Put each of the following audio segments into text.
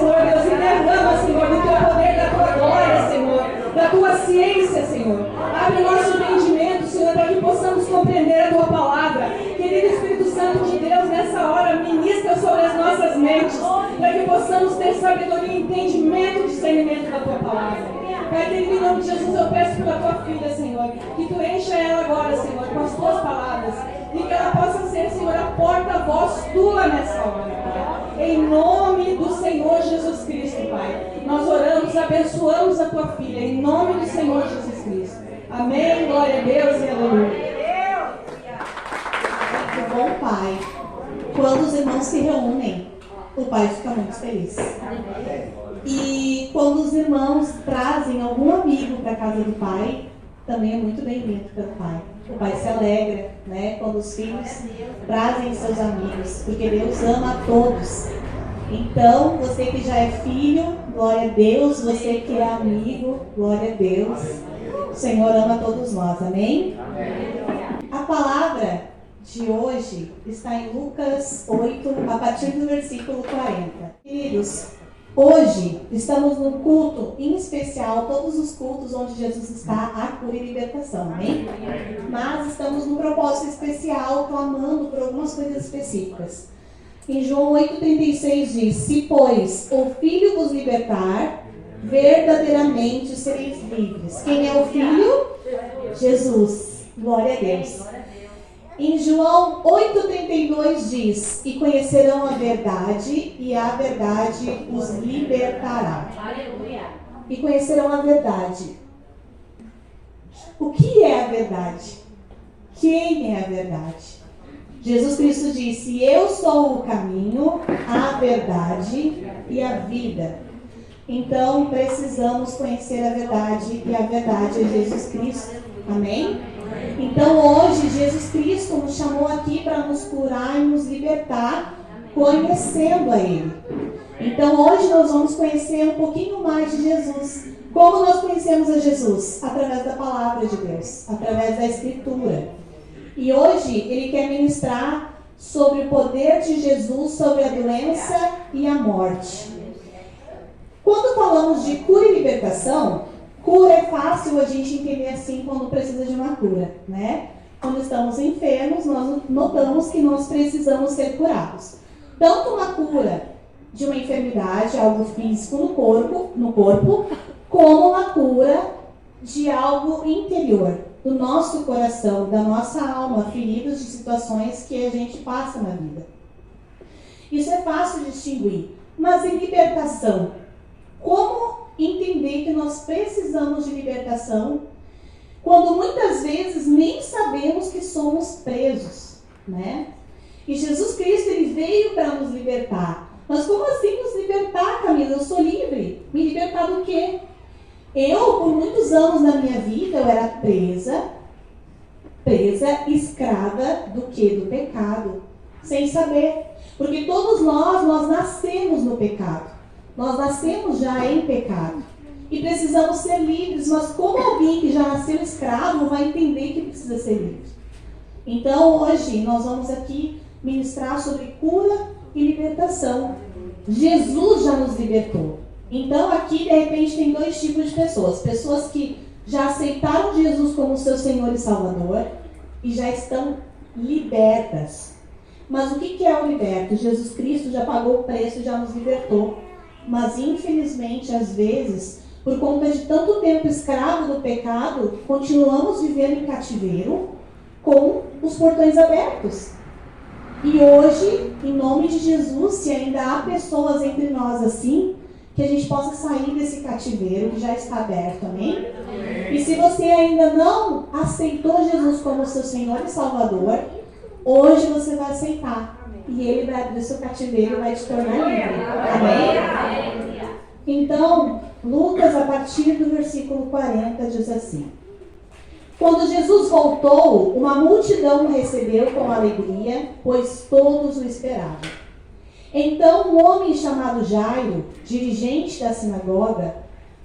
Senhor Deus, e derrama, Senhor, do teu poder, da tua glória, Senhor, da tua ciência, Senhor. Abre nosso entendimento, Senhor, para que possamos compreender a tua palavra. Querido Espírito Santo de Deus, nessa hora, ministra sobre as nossas mentes, para que possamos ter sabedoria, entendimento e discernimento da tua palavra. Pai querido, em nome de Jesus, eu peço pela tua filha, Senhor, que tu encha ela agora, Senhor, com as tuas palavras, e que ela possa ser, Senhor, a porta-voz tua nessa hora, Pai. Em nome do Senhor Jesus Cristo, Pai. Nós oramos, abençoamos a tua filha, em nome do Senhor Jesus Cristo. Amém, glória a Deus e aleluia. O bom Pai, quando os irmãos se reúnem, o Pai fica muito feliz. E quando os irmãos trazem algum amigo para a casa do Pai, também é muito bem-vindo pelo Pai. O Pai se alegra, né, quando os filhos trazem seus amigos, porque Deus ama a todos. Então, você que já é filho, glória a Deus. Você que é amigo, glória a Deus. O Senhor ama todos nós, amém? A palavra de hoje está em Lucas 8, a partir do versículo 40. Queridos, hoje estamos num culto em especial, todos os cultos onde Jesus está, a cura e libertação, amém? Mas estamos num propósito especial, clamando por algumas coisas específicas. Em João 8,36 diz: se, pois, o Filho vos libertar, verdadeiramente sereis livres. Quem é o Filho? Jesus. Glória a Deus. Em João 8,32 diz: e conhecerão a verdade, e a verdade os libertará. Aleluia. E conhecerão a verdade. O que é a verdade? Quem é a verdade? Jesus Cristo disse: eu sou o caminho, a verdade e a vida. Então precisamos conhecer a verdade, e a verdade é Jesus Cristo. Amém? Então hoje Jesus Cristo nos chamou aqui para nos curar e nos libertar, conhecendo a Ele. Então hoje nós vamos conhecer um pouquinho mais de Jesus. Como nós conhecemos a Jesus? Através da palavra de Deus, através da Escritura. E hoje Ele quer ministrar sobre o poder de Jesus sobre a doença e a morte. Quando falamos de cura e libertação, cura é fácil a gente entender assim quando precisa de uma cura, né? Quando estamos enfermos, nós notamos que nós precisamos ser curados. Tanto uma cura de uma enfermidade, algo físico no corpo, como uma cura de algo interior, do nosso coração, da nossa alma, feridos de situações que a gente passa na vida. Isso é fácil de distinguir. Mas em libertação, como entender que nós precisamos de libertação quando muitas vezes nem sabemos que somos presos, né? E Jesus Cristo, Ele veio para nos libertar. Mas como assim nos libertar, Camila? Eu sou livre. Me libertar do quê? Eu, por muitos anos da minha vida, eu era presa, escrava do quê? Do pecado, sem saber. Porque todos nós nascemos no pecado. Nós nascemos já em pecado. E precisamos ser livres. Mas como alguém que já nasceu escravo vai entender que precisa ser livre? Então hoje nós vamos aqui ministrar sobre cura e libertação. Jesus já nos libertou. Então aqui de repente tem dois tipos de pessoas. Pessoas que já aceitaram Jesus como seu Senhor e Salvador e já estão libertas. Mas o que é o liberto? Jesus Cristo já pagou o preço e já nos libertou. Mas infelizmente, às vezes, por conta de tanto tempo escravo do pecado, continuamos vivendo em cativeiro com os portões abertos. E hoje, em nome de Jesus, se ainda há pessoas entre nós assim, que a gente possa sair desse cativeiro que já está aberto, amém? E se você ainda não aceitou Jesus como seu Senhor e Salvador, hoje você vai aceitar. E Ele vai abrir seu cativeiro e vai te tornar livre. Amém? Então, Lucas, a partir do versículo 40, diz assim: quando Jesus voltou, uma multidão o recebeu com alegria, pois todos o esperavam. Então um homem chamado Jairo, dirigente da sinagoga,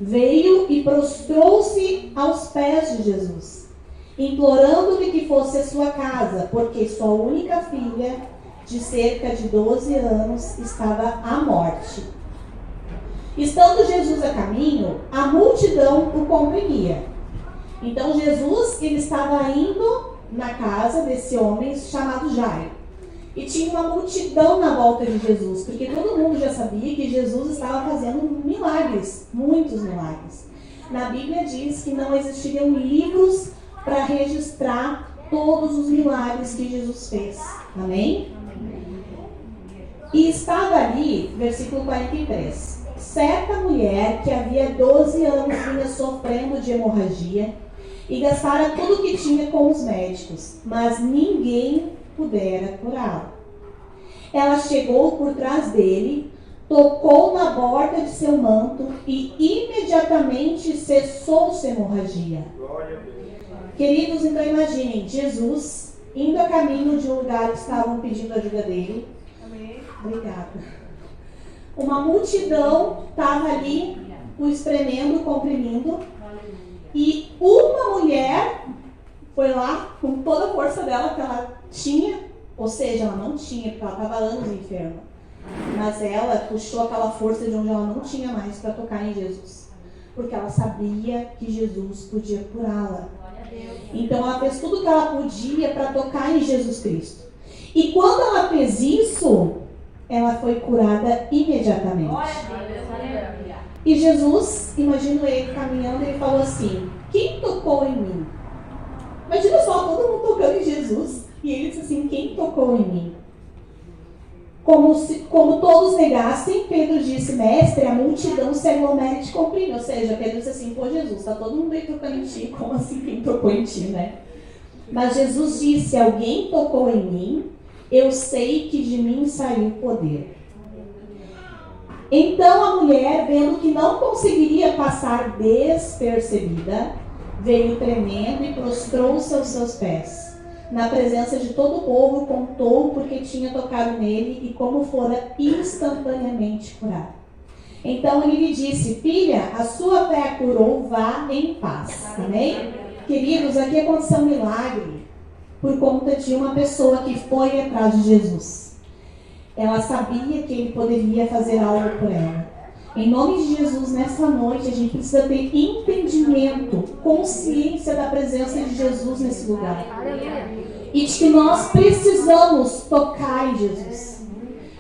veio e prostrou-se aos pés de Jesus, implorando-lhe que fosse à sua casa, porque sua única filha, de cerca de 12 anos, estava à morte. Estando Jesus a caminho, a multidão o comprimia. Então Jesus, ele estava indo na casa desse homem chamado Jairo. E tinha uma multidão na volta de Jesus, porque todo mundo já sabia que Jesus estava fazendo milagres, muitos milagres. Na Bíblia diz que não existiriam livros para registrar todos os milagres que Jesus fez. Amém? E estava ali, versículo 43, certa mulher que havia 12 anos vinha sofrendo de hemorragia e gastara tudo o que tinha com os médicos, mas ninguém pudera curá-la. Ela chegou por trás dele, tocou na borda de seu manto e imediatamente cessou-se a hemorragia. Queridos, então imaginem, Jesus indo a caminho de um lugar que estavam pedindo ajuda dele. Amém. Obrigada. Uma multidão estava ali o espremendo, comprimindo. E uma mulher foi lá com toda a força dela que ela tinha, ou seja, ela não tinha, porque ela estava anos enferma. Mas ela puxou aquela força de onde ela não tinha mais para tocar em Jesus. Porque ela sabia que Jesus podia curá-la. Então ela fez tudo o que ela podia para tocar em Jesus Cristo. E quando ela fez isso, ela foi curada imediatamente. E Jesus, imagino ele caminhando, ele falou assim: quem tocou em mim? Imagina só, todo mundo tocando em Jesus. E ele disse assim: quem tocou em mim? Como todos negassem, Pedro disse: mestre, a multidão se aglomera e te comprime. Ou seja, Pedro disse assim: pô, Jesus, está todo mundo aí tocando em ti. Como assim quem tocou em ti, né? Mas Jesus disse: alguém tocou em mim, eu sei que de mim saiu poder. Então a mulher, vendo que não conseguiria passar despercebida, veio tremendo e prostrou-se aos seus pés. Na presença de todo o povo, contou porque tinha tocado nele e como fora instantaneamente curado. Então ele lhe disse: filha, a sua fé a curou, vá em paz. Amém? Queridos, aqui aconteceu um milagre por conta de uma pessoa que foi atrás de Jesus. Ela sabia que ele poderia fazer algo por ela. Em nome de Jesus, nessa noite, a gente precisa ter entendimento, consciência da presença de Jesus nesse lugar. E de que nós precisamos tocar em Jesus.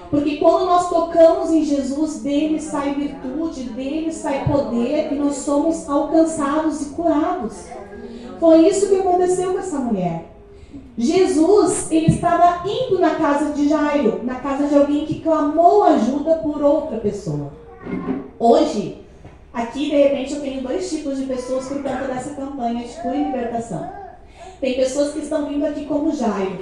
Porque quando nós tocamos em Jesus, dele sai virtude, dele sai poder e nós somos alcançados e curados. Foi isso que aconteceu com essa mulher. Jesus, ele estava indo na casa de Jairo, na casa de alguém que clamou ajuda por outra pessoa. Hoje, aqui de repente eu tenho dois tipos de pessoas por conta dessa campanha de cura e libertação. Tem pessoas que estão vindo aqui como Jairo,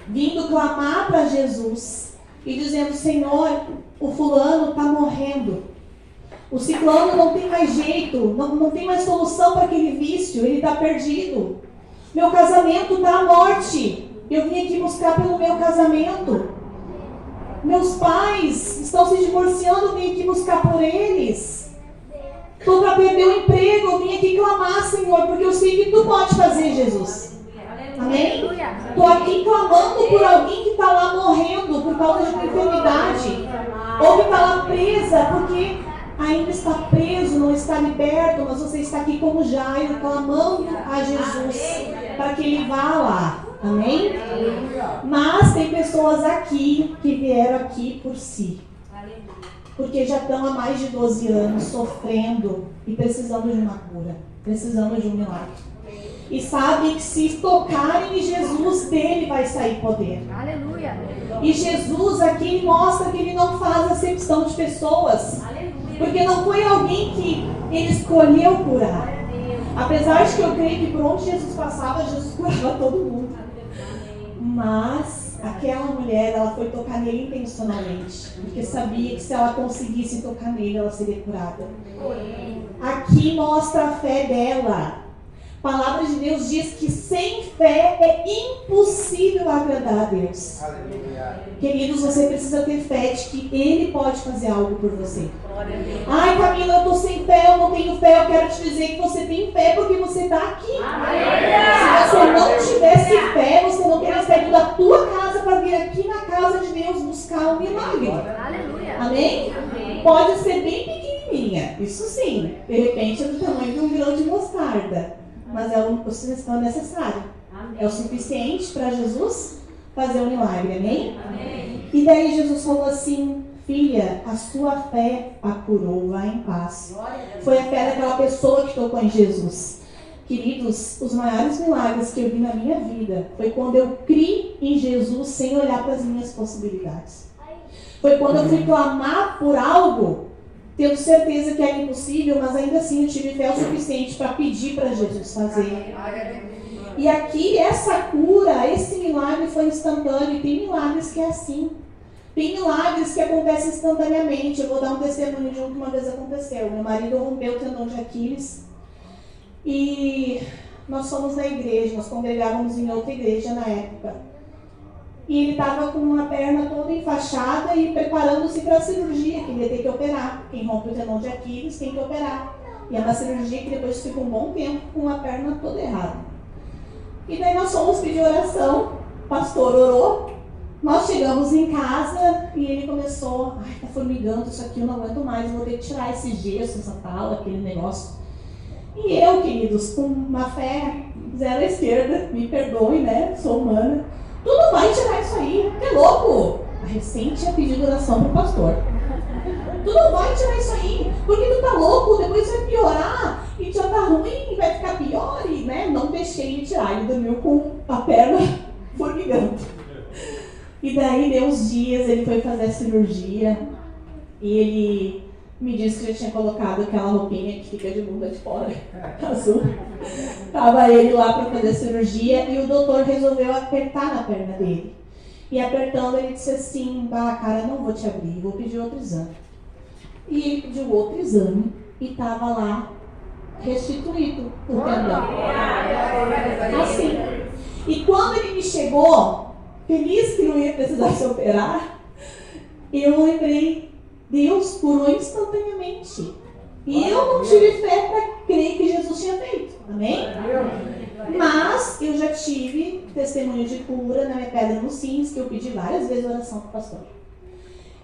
vindo clamar para Jesus e dizendo: Senhor, o fulano está morrendo. O ciclano não tem mais jeito, não tem mais solução para aquele vício, ele está perdido. Meu casamento está à morte. Eu vim aqui buscar pelo meu casamento. Meus pais estão se divorciando, eu vim aqui buscar por eles. Estou para perder o emprego, eu vim aqui clamar, Senhor, porque eu sei que Tu pode fazer, Jesus. Amém? Estou aqui clamando por alguém que está lá morrendo por causa de uma enfermidade. Ou que está lá presa porque ainda está preso, não está liberto, mas você está aqui como Jairo, clamando a Jesus para que ele vá lá. Amém? Mas tem pessoas aqui que vieram aqui por si. Porque já estão há mais de 12 anos sofrendo e precisando de uma cura, precisando de um milagre. E sabem que se tocarem em Jesus, dele vai sair poder. Aleluia. E Jesus aqui ele mostra que ele não faz acepção de pessoas. Aleluia. Porque não foi alguém que ele escolheu curar. Apesar de que eu creio que por onde Jesus passava, Jesus curava todo mundo. Mas aquela mulher, ela foi tocar nele intencionalmente. Porque sabia que se ela conseguisse tocar nele, ela seria curada. Aqui mostra a fé dela. A palavra de Deus diz que sem fé é impossível agradar a Deus. Queridos, você precisa ter fé de que Ele pode fazer algo por você. Ai, Camila, eu estou sem fé, eu não tenho fé. Eu quero te dizer que você tem fé porque você está aqui. Se você não tivesse fé, você não teria saído da tua casa para vir aqui na casa de Deus buscar um milagre. Amém? Pode ser bem pequenininho. pequenininha, isso sim. De repente é do tamanho de um grão de mostarda. Mas é o necessário. É o suficiente para Jesus fazer um milagre, amém? Amém. E daí Jesus falou assim: filha, a sua fé a curou, vá em paz. Foi a fé daquela pessoa que tocou em Jesus. Queridos, os maiores milagres que eu vi na minha vida foi quando eu criei em Jesus sem olhar para as minhas possibilidades. Foi quando eu fui clamar por algo, tendo certeza que era impossível, mas ainda assim eu tive fé o suficiente para pedir para Jesus fazer. E aqui, essa cura, esse milagre foi instantâneo. E tem milagres que é assim. Tem milagres que acontecem instantaneamente. Eu vou dar um testemunho de um que uma vez aconteceu. Meu marido rompeu o tendão de Aquiles. E nós fomos na igreja, nós congregávamos em outra igreja na época. E ele estava com uma perna toda enfaixada e preparando-se para a cirurgia, que ele ia ter que operar. Quem rompe o tendão de Aquiles tem que operar. E é uma cirurgia que depois fica um bom tempo com a perna toda errada. E daí nós fomos pedir oração, o pastor orou, nós chegamos em casa e ele começou: ai, tá formigando isso aqui, eu não aguento mais, vou ter que tirar esse gesso, essa tala, aquele negócio. E eu, queridos, com uma fé zero à esquerda, me perdoe, né, sou humana, tu não vai tirar isso aí, é louco. A recente tinha pedido oração pro pastor. Tu não vai tirar isso aí, porque tu tá louco, depois vai piorar, e já tá ruim, vai ficar pior, e né, não deixei ele tirar, ele dormiu com a perna formigando. E daí deu uns dias, ele foi fazer a cirurgia, e ele me disse que já tinha colocado aquela roupinha que fica de bunda de fora, azul. Tava ele lá para fazer a cirurgia, e o doutor resolveu apertar na perna dele. E apertando, ele disse assim: bah, cara, não vou te abrir, vou pedir outro exame. E ele pediu outro exame e estava lá restituído o tendão. Assim. E quando ele me chegou, feliz que não ia precisar se operar, eu lembrei, Deus curou instantaneamente. E eu não tive fé para crer que Jesus tinha feito. Amém? Mas eu já tive testemunho de cura na minha pedra nos rins, que eu pedi várias vezes oração para o pastor.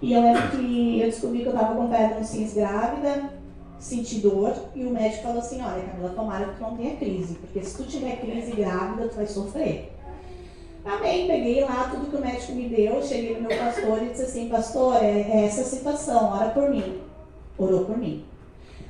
E eu lembro que eu descobri que eu estava com pedra nos rins grávida, senti dor, e o médico falou assim: olha, Camila, tomara que tu não tenha crise, porque se tu tiver crise grávida, tu vai sofrer. Também peguei lá tudo que o médico me deu, cheguei no meu pastor e disse assim: pastor, é essa a situação, ora por mim. Orou por mim.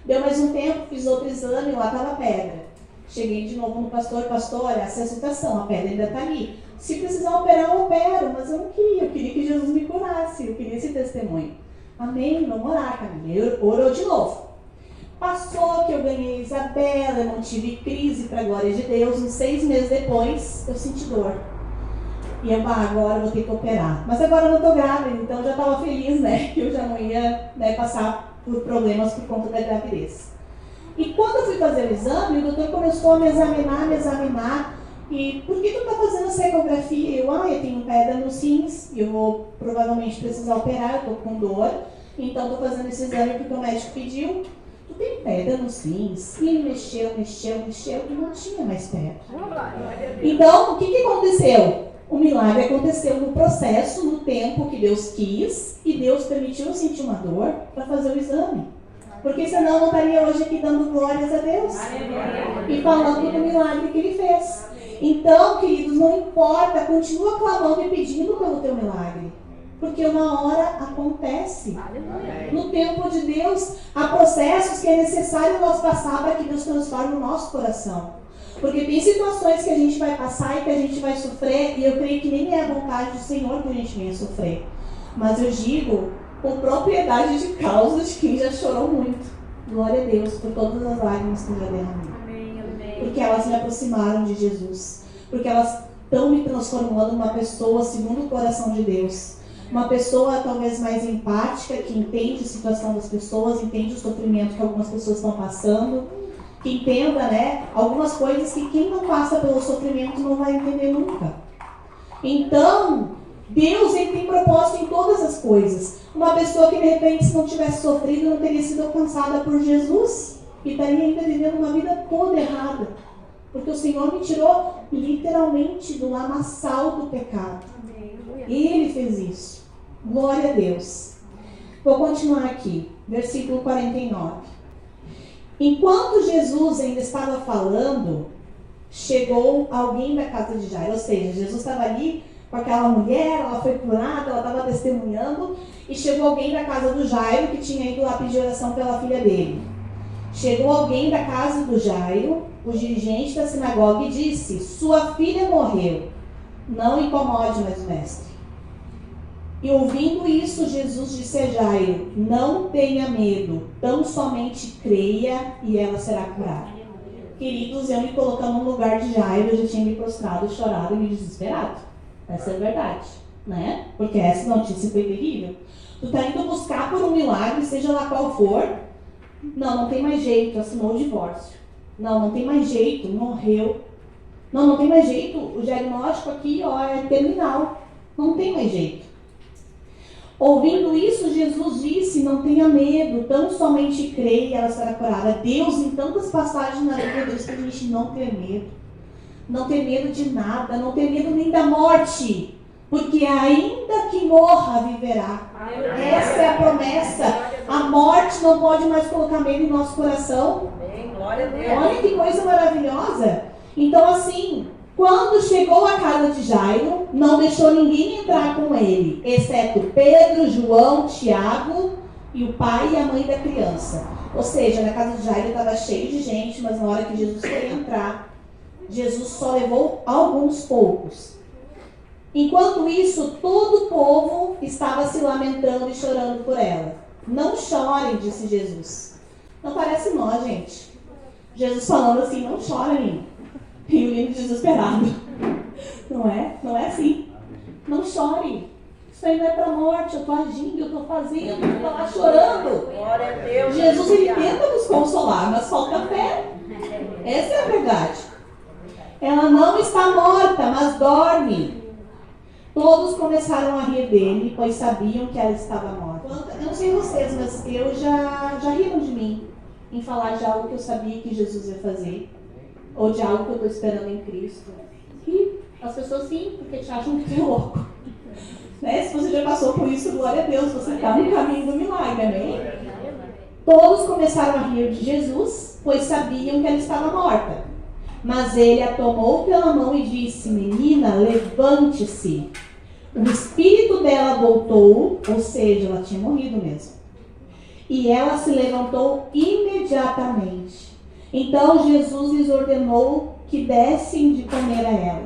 Deu mais um tempo, fiz outro exame, lá estava a pedra. Cheguei de novo no pastor: pastor, essa é a situação, a pedra ainda está ali. Se precisar operar, eu opero, mas eu não queria, eu queria que Jesus me curasse, eu queria esse testemunho. Amém, vamos orar, Camila. Orou de novo. Passou que eu ganhei Isabela, eu não tive crise, para a glória de Deus. Uns 6 meses depois, eu senti dor. E eu, agora eu vou ter que operar. Mas agora eu não estou grávida, então eu já estava feliz, né? Que eu já não ia passar por problemas por conta da gravidez. E quando eu fui fazer o exame, o doutor começou a me examinar. E por que tu está fazendo essa ecografia? Eu tenho pedra nos rins, e eu vou provavelmente precisar operar, eu estou com dor. Então estou fazendo esse exame porque o médico pediu. Tu tem pedra nos rins? E ele mexeu, e não tinha mais pedra. Então, o que aconteceu? O milagre aconteceu no processo, no tempo que Deus quis, e Deus permitiu eu sentir uma dor para fazer o exame. Porque senão eu não estaria hoje aqui dando glórias a Deus e falando do milagre que Ele fez. Então, queridos, não importa, continua clamando e pedindo pelo teu milagre. Porque uma hora acontece. No tempo de Deus, há processos que é necessário nós passar para que Deus transforme o nosso coração. Porque tem situações que a gente vai passar e que a gente vai sofrer, e eu creio que nem é a vontade do Senhor que a gente venha sofrer. Mas eu digo com propriedade de causa de quem já chorou muito. Glória a Deus por todas as lágrimas que eu já derramei. Porque elas me aproximaram de Jesus. Porque elas estão me transformando numa pessoa segundo o coração de Deus. Uma pessoa talvez mais empática, que entende a situação das pessoas, entende o sofrimento que algumas pessoas estão passando, que entenda, algumas coisas que quem não passa pelo sofrimento não vai entender nunca. Então, Deus ele tem propósito em todas as coisas. Uma pessoa que de repente, se não tivesse sofrido, não teria sido alcançada por Jesus e estaria ainda vivendo uma vida toda errada. Porque o Senhor me tirou literalmente do lamaçal do pecado. Ele fez isso. Glória a Deus. Vou continuar aqui, versículo 49. Enquanto Jesus ainda estava falando, chegou alguém da casa de Jairo. Ou seja, Jesus estava ali com aquela mulher, ela foi curada, ela estava testemunhando, e chegou alguém da casa do Jairo, que tinha ido lá pedir oração pela filha dele. Chegou alguém da casa do Jairo, o dirigente da sinagoga, e disse: sua filha morreu, não incomode mais o mestre. E ouvindo isso, Jesus disse a Jairo: não tenha medo, tão somente creia e ela será curada. Queridos, eu me colocando no lugar de Jairo, eu já tinha me prostrado, chorado e me desesperado. Essa é a verdade, né? Porque essa notícia foi terrível. Tu tá indo buscar por um milagre, seja lá qual for. Não tem mais jeito, assinou o divórcio. Não tem mais jeito, morreu. Não tem mais jeito, o diagnóstico aqui, é terminal. Não tem mais jeito. Ouvindo isso, Jesus disse: não tenha medo, tão somente creia e ela será curada. Deus, em tantas passagens na Bíblia, diz que a gente não ter medo. Não ter medo de nada, não ter medo nem da morte. Porque ainda que morra, viverá. Essa é a promessa. A morte não pode mais colocar medo em nosso coração. Glória a Deus. Olha que coisa maravilhosa. Então assim, quando chegou à casa de Jairo, não deixou ninguém entrar com ele, exceto Pedro, João, Tiago e o pai e a mãe da criança. Ou seja, na casa de Jairo estava cheio de gente, mas na hora que Jesus foi entrar, Jesus só levou alguns poucos. Enquanto isso, todo o povo estava se lamentando e chorando por ela. Não chorem, disse Jesus. Não parece nós, gente. Jesus falando assim: não chorem. E o lindo desesperado. Não é? Não é assim. Não chore. Isso aí não é para a morte. Eu estou agindo, eu estou fazendo, eu estou lá chorando. Glória a Deus. Jesus, ele tenta nos consolar, mas falta fé. Essa é a verdade. Ela não está morta, mas dorme. Todos começaram a rir dele, pois sabiam que ela estava morta. Eu não sei vocês, mas eu já riram de mim em falar de algo que eu sabia que Jesus ia fazer, ou de algo que eu estou esperando em Cristo. E as pessoas sim, porque te acham que tu é louco. Né? Se você já passou por isso, glória a Deus, você está no caminho do milagre, amém? Todos começaram a rir de Jesus, pois sabiam que ela estava morta. Mas ele a tomou pela mão e disse: menina, levante-se. O espírito dela voltou, ou seja, ela tinha morrido mesmo. E ela se levantou imediatamente. Então Jesus lhes ordenou que dessem de comer a ela.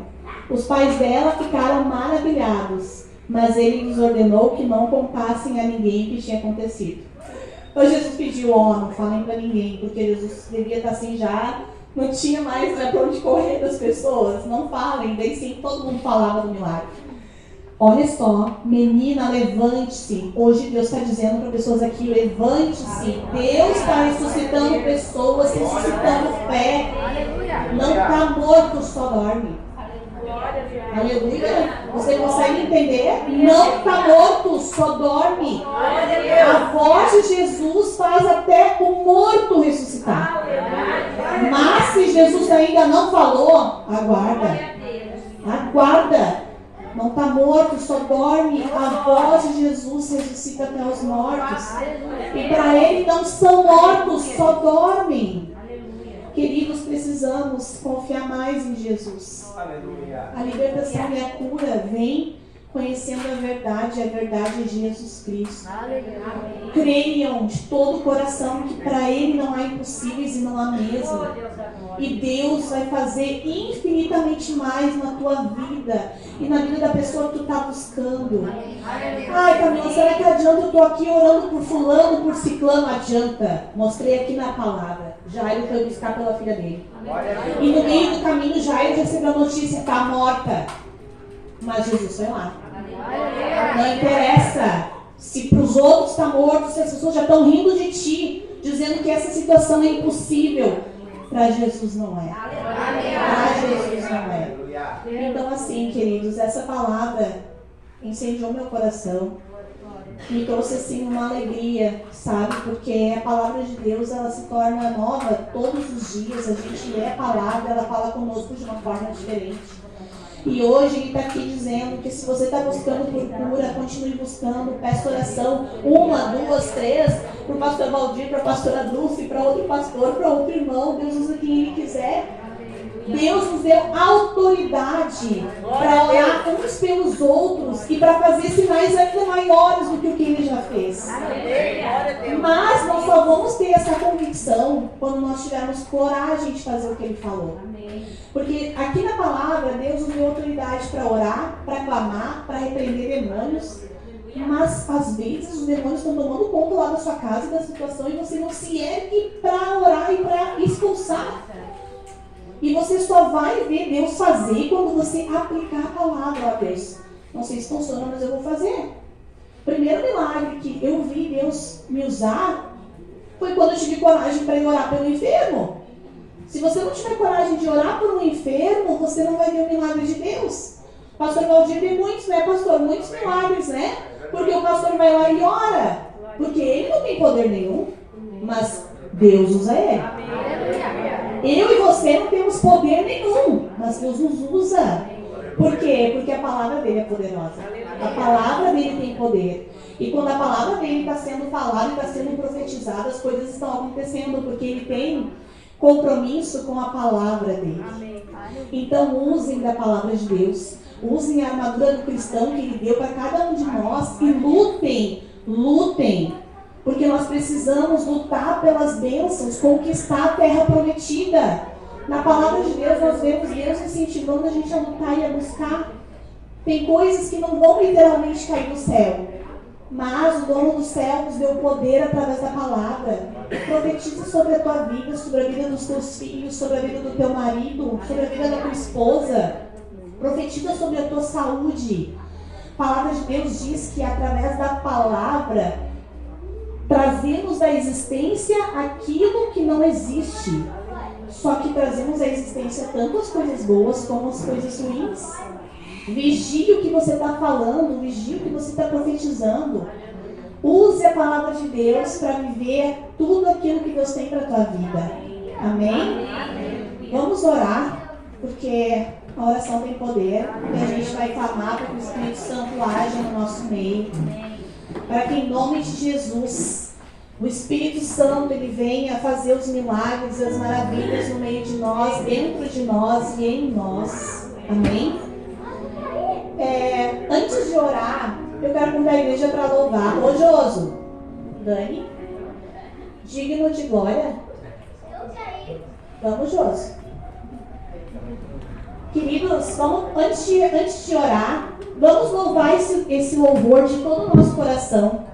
Os pais dela ficaram maravilhados, mas ele lhes ordenou que não contassem a ninguém o que tinha acontecido. Então Jesus pediu: não falem para ninguém, porque Jesus devia estar assim já. Não tinha mais para onde correr das pessoas. Não falem. Daí sim, todo mundo falava do milagre. Olha só, menina, levante-se. Hoje Deus está dizendo para pessoas aqui: levante-se. Deus está ressuscitando pessoas, ressuscitando fé. Não está morto, só dorme. Aleluia. Você consegue entender? Não está morto, só dorme. A voz de Jesus faz até o morto ressuscitar. Mas se Jesus ainda não falou, aguarda. Aguarda. Não está morto, só dorme. A voz de Jesus ressuscita até os mortos. E para ele não são mortos, só dormem. Queridos, precisamos confiar mais em Jesus. A libertação e a cura vem conhecendo a verdade é Jesus Cristo. Creiam de todo o coração que para Ele não há impossíveis e não há mesmo. E Deus vai fazer infinitamente mais na tua vida e na vida da pessoa que tu está buscando. Ai, Camila, será que adianta? Eu estou aqui orando por fulano, por ciclano. Adianta. Mostrei aqui na palavra. Jairo foi buscar pela filha dele. E no meio do caminho, Jairo recebeu a notícia: está morta. Mas Jesus foi lá. Não interessa se para os outros está morto, se as pessoas já estão rindo de ti, dizendo que essa situação é impossível. Para Jesus não é. Para Jesus não é. Então assim, queridos, essa palavra incendiou meu coração. Me trouxe assim uma alegria, sabe? Porque a palavra de Deus, ela se torna nova todos os dias. A gente lê a palavra, ela fala conosco de uma forma diferente. E hoje Ele está aqui dizendo que se você está buscando por cura, continue buscando, peça oração, 1, 2, 3, para o pastor Valdir, para a pastora Dulce, para outro pastor, para outro irmão, Deus usa quem Ele quiser. Deus nos deu autoridade para orar uns pelos outros e para fazer sinais ainda maiores do que o que Ele já fez. Mas nós só vamos ter essa convicção quando nós tivermos coragem de fazer o que Ele falou. Porque aqui na palavra, Deus nos deu autoridade para orar, para clamar, para repreender demônios. Mas às vezes os demônios estão tomando conta lá da sua casa e da situação e você não se ergue para orar e para expulsar. E você só vai ver Deus fazer quando você aplicar a palavra a Deus. Não sei se funciona, mas eu vou fazer. O primeiro milagre que eu vi Deus me usar foi quando eu tive coragem para ir orar pelo enfermo. Se você não tiver coragem de orar por um enfermo, você não vai ver o milagre de Deus. O pastor Valdir vê muitos, né, pastor? Muitos milagres, né? Porque o pastor vai lá e ora. Porque ele não tem poder nenhum, mas Deus usa ele. Eu e você não temos poder nenhum, mas Deus nos usa. Por quê? Porque a palavra dele é poderosa. A palavra dele tem poder. E quando a palavra dele está sendo falada e está sendo profetizada, as coisas estão acontecendo, porque ele tem compromisso com a palavra dele. Então usem da palavra de Deus. Usem a armadura do cristão que ele deu para cada um de nós e lutem. Porque nós precisamos lutar pelas bênçãos, conquistar a terra prometida. Na palavra de Deus, nós vemos Deus incentivando a gente a lutar e a buscar. Tem coisas que não vão literalmente cair do céu. Mas o dono do céu nos deu poder através da palavra. Profetiza sobre a tua vida, sobre a vida dos teus filhos, sobre a vida do teu marido, sobre a vida da tua esposa. Profetiza sobre a tua saúde. A palavra de Deus diz que através da palavra trazemos à existência aquilo que não existe. Só que trazemos à existência tanto as coisas boas como as coisas ruins. Vigie o que você está falando, vigie o que você está profetizando. Use a palavra de Deus para viver tudo aquilo que Deus tem para a tua vida. Amém? Vamos orar, porque a oração tem poder. E a gente vai clamar para que o Espírito Santo haja no nosso meio. Para que em nome de Jesus, o Espírito Santo ele venha fazer os milagres, as maravilhas no meio de nós, dentro de nós e em nós. Amém? Antes de orar, eu quero convidar a igreja para louvar. Ô Joso, Dani, digno de glória. Vamos, Joso. Queridos, vamos, antes de orar, vamos louvar esse louvor de todo o nosso coração,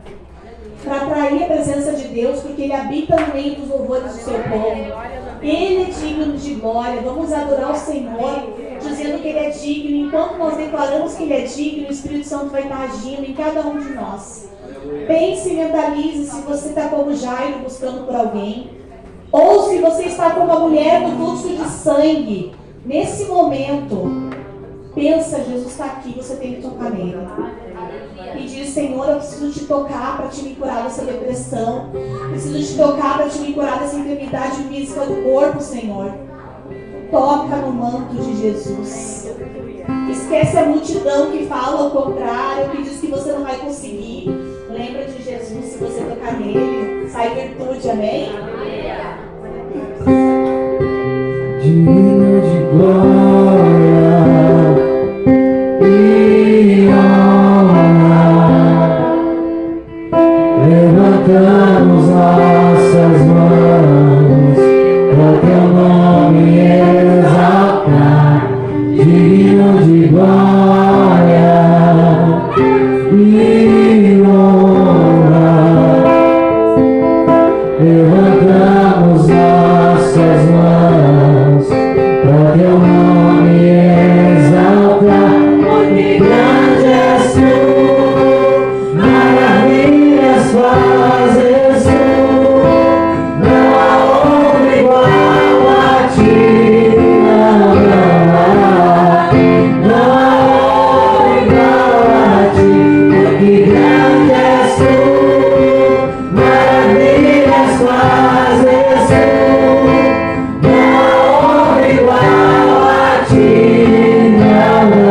para atrair a presença de Deus, porque Ele habita no meio dos louvores do seu povo. Ele é digno de glória. Vamos adorar o Senhor, dizendo que Ele é digno. Enquanto nós declaramos que Ele é digno, o Espírito Santo vai estar agindo em cada um de nós. Pense e mentalize se você está como Jairo buscando por alguém, ou se você está como a mulher do fluxo de sangue. Nesse momento, pensa, Jesus está aqui, você tem que tocar nele. E diz, Senhor, eu preciso te tocar para te me curar dessa depressão. Preciso te tocar para te me curar dessa enfermidade física do corpo, Senhor. Toca no manto de Jesus. Esquece a multidão que fala o contrário, que diz que você não vai conseguir. Lembra de Jesus, se você tocar nele, sai virtude, amém? Digno de glória e honra, levantamos nossas mãos para teu nome exaltar. Digno de glória e honra, levantamos nossas mãos para teu nome exaltar. Porque grande és tu, maravilhas fazes tu, não há outro igual a ti, não há outro igual a ti. Porque grande és tu, maravilhas fazes tu, não há outro igual a ti, não.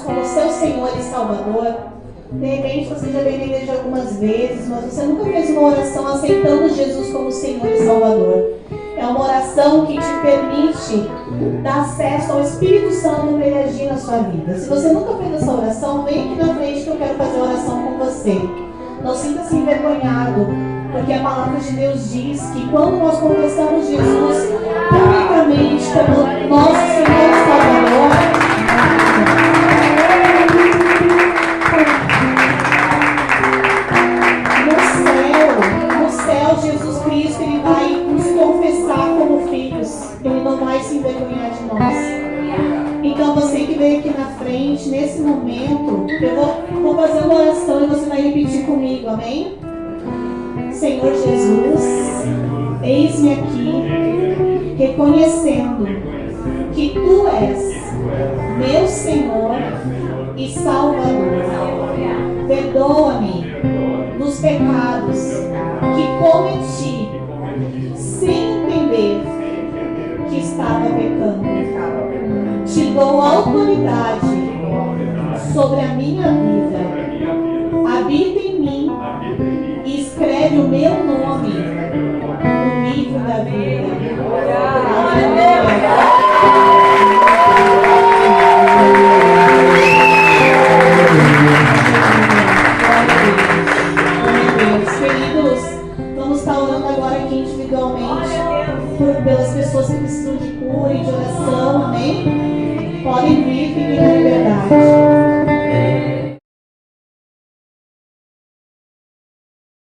como seu Senhor e Salvador. De repente você já veio na igreja algumas vezes, mas você nunca fez uma oração aceitando Jesus como Senhor e Salvador. É uma oração que te permite dar acesso ao Espírito Santo para ele agir na sua vida. Se você nunca fez essa oração, vem aqui na frente que eu quero fazer a oração com você. Não sinta-se envergonhado, porque a palavra de Deus diz que quando nós confessamos Jesus publicamente como nosso Senhor e Salvador, no céu, Jesus Cristo, ele vai nos confessar como filhos. Ele não vai se envergonhar de nós. Então você que veio aqui na frente, nesse momento, eu vou fazer uma oração e você vai repetir comigo, amém? Senhor Jesus, eis-me aqui, reconhecendo que Tu és meu Senhor e Salvador. Perdoa-me dos pecados que cometi sem entender que estava pecando. Te dou autoridade sobre a minha vida. Habita em mim e escreve o meu nome no livro da vida. Queridos, vamos estar orando agora aqui individualmente pelas pessoas que precisam de cura e de oração, amém? Podem vir, fiquem na liberdade.